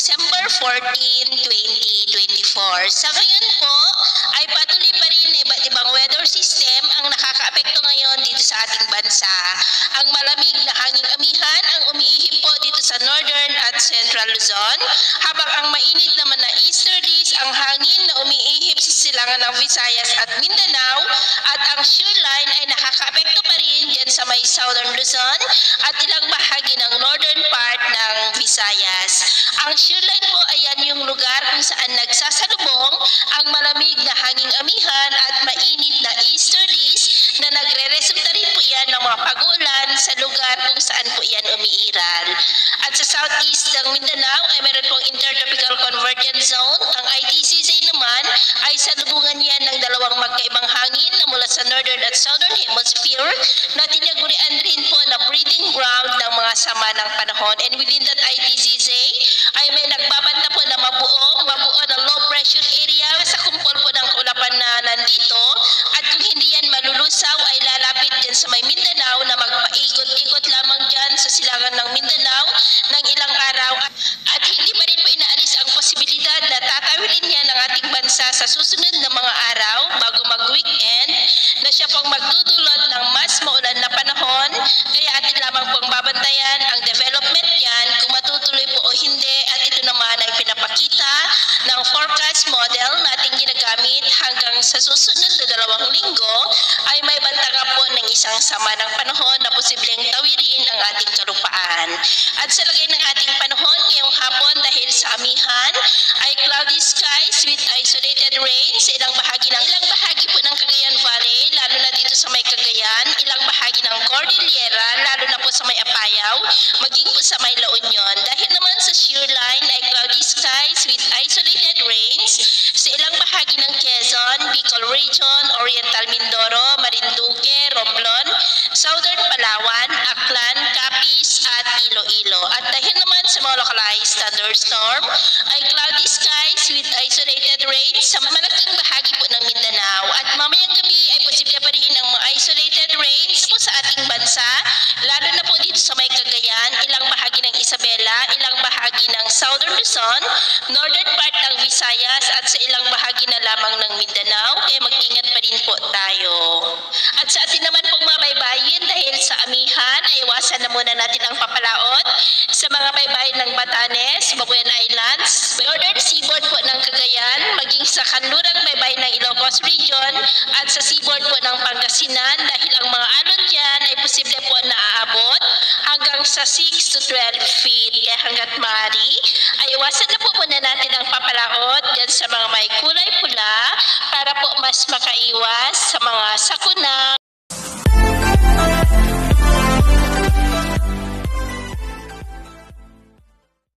December 14, 2024. Sa ngayon po ay patuloy pa rin na iba't ibang weather system ang nakakaapekto ngayon dito sa ating bansa. Ang malamig na hanging amihan ang umiihip po dito sa northern at central Luzon, habang ang mainit naman na easterlies ang hangin na umiihip sa silangan ng Visayas at Mindanao, at ang shear line ay nakakaapekto pa rin dyan sa may southern Luzon at ilang bahagi ng northern part ng Visayas. Ang shear line po ay yan yung lugar kung saan nagsasalubong ang malamig na hanging amihan at mainit na easterlies na nagre-resulta rin po yan ng mga pag-ulan sa lugar kung saan po yan umiiral. At sa southeast ng Mindanao ay meron pong intertropical convergence zone. Ang ITCZ naman ay salubungan yan ng dalawang magkaibang hangin na mula sa northern at southern hemisphere na tinagurian rin po na breeding ground ng mga sama ng panahon. And within that ITCZ ay may nagbabanta po na mabuo na low pressure area sa kumpol po ng kaulapan na nandito, at kung hindi yan malulusaw ay lalapit dyan sa may Mindanao na magpaikot-ikot lamang dyan sa silangan ng Mindanao ng ilang araw, at hindi pa rin po inaalis ang posibilidad na tatawidin niya ng ating bansa sa susunod na mga araw bago mag-weekend, na siya pong magdudulot ng mas maulan na panahon. Kaya atin lamang pong babantayan ang development yan kung matutuloy po o hindi, at ito naman ay pinapakita ng forecast model nating ginagamit hanggang sa susunod na 2 linggo ay may banta nga po ng isang sama ng panahon na posibleng tawirin ang ating kalupaan. At sa lagay ng ating panahon ngayong hapon, dahil sa amihan ay cloudy skies with isolated rain sa ilang bahagi po ng Cagayan Valley, lalo na dito sa may Cagayan, ilang bahagi ng Cordillera, lalo na po sa may Apayao, maging po sa may La Union. Dahil naman sa shear line ay cloudy skies with isolated rains sa ilang bahagi ng Quezon, Bicol Region, Oriental Mindoro, Marinduque, Romblon, Southern Palawan, Aklan, Capiz at Iloilo. At dahil naman sa mga localized thunderstorm ay cloudy skies with isolated rains sa malaking bahagi po ng Mindanao, at mamayang gabi ay posible pa rin ang mga isolated rains po sa ating bansa, lalo na po dito sa may Cagayan, ilang bahagi ng Isabela, ilang bahagi ng Southern Luzon, northern part ng Visayas at sa ilang bahagi na lamang ng Mindanao. Kaya mag-ingat pa rin po tayo. At sa atin naman pong mga baybayin, dahil sa amihan ay iwasan na muna natin ang papalaot sa mga baybayin ng Batanes, Babuyan Islands, northern seaboard po ng Cagayan, maging sa kanlurang baybayin ng Ilocos Region at sa seaboard po ng Pangasinan, dahil ang mga alon dyan ay posible po na aabot hanggang sa 6 to 12 feet. Kaya hanggat maaari ay iwasan na po muna natin ang papalaot dyan sa mga may kulay pula para po mas makaiwas sa mga sakuna